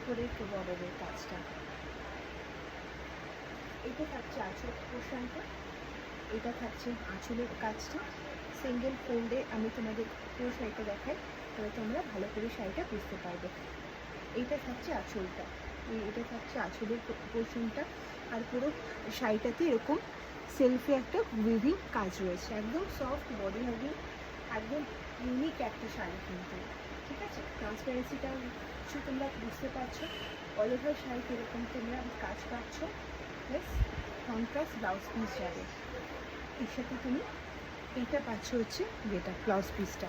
করে একটু বর্ডারের কাজটা। এটা থাকছে আঁচল পোর্শনটা, এটা থাকছে আঁচলের কাজটা। সিঙ্গেল ফোল্ডে আমি তোমাদের পুরো শাড়িটা দেখাই, তাহলে তোমরা ভালো করে শাড়িটা বুঝতে পারবে। এইটা থাকছে আঁচলটা, এটা থাকছে আঁচলের পোর্শনটা। আর পুরো শাড়িটাতে এরকম সেলফে একটা উইভিং কাজ রয়েছে, একদম সফট বডি মুভিং, একদম ইউনিক একটা শাড়ি কিন্তু। ঠিক আছে, ট্রান্সপারেন্সিটা কিছু তোমরা বুঝতে পারছো। অল ওভার শাড়িতে এরকম তোমরা কাজ পাচ্ছ, প্লাস কন্ট্রাস্ট ব্লাউজ পিস যাবে। এর সাথে তুমি এইটা পাচ্ছ হচ্ছে যেটা ব্লাউজ পিসটা,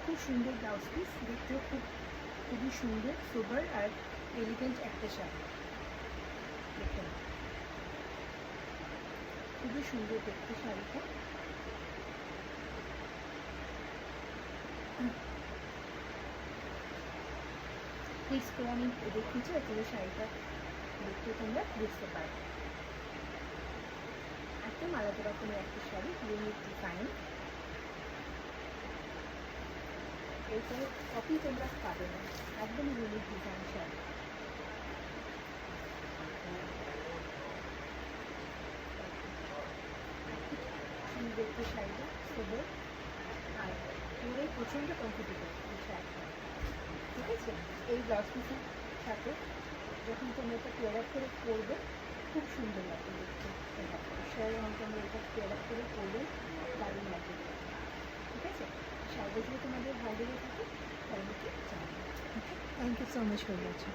খুব সুন্দর ব্লাউজ পিস, দেখতেও খুবই সুন্দর, সোবার আর এলিগেন্ট একটা শাড়ি। দেখে নাও, খুবই সুন্দর দেখতে শাড়িটা। প্লিজ করে আমি দেখিয়েছি, আর পুরো শাড়িটা দেখতে তোমরা বুঝতে পারবে। একদম আলাদা রকমের একটা শাড়ি, ইউনিক ডিজাইন। এরপরে কপি তোমরা পাবে না, একদম ইউনিক ডিজাইন শাড়ি। সুন্দর দেখতে শাড়িটা, সুন্দর আর পুরোই প্রচণ্ড কমফোর্টেবল এই শাড়িটা। ঠিক আছে, এই ব্লাউজ পিসের সাথে যখন তোমরা এটা পেয়ার আপ করে পরবে, খুব সুন্দর লাগবে দেখতে। শাড়ি যখন তোমরা এটা পেয়ার আপ করে পরবে, দারুণ লাগবে। ঠিক আছে, শাড়িটা যদি তোমাদের ভালো লেগে থাকে তাহলে জানাবে। Okay, thank you so much for watching.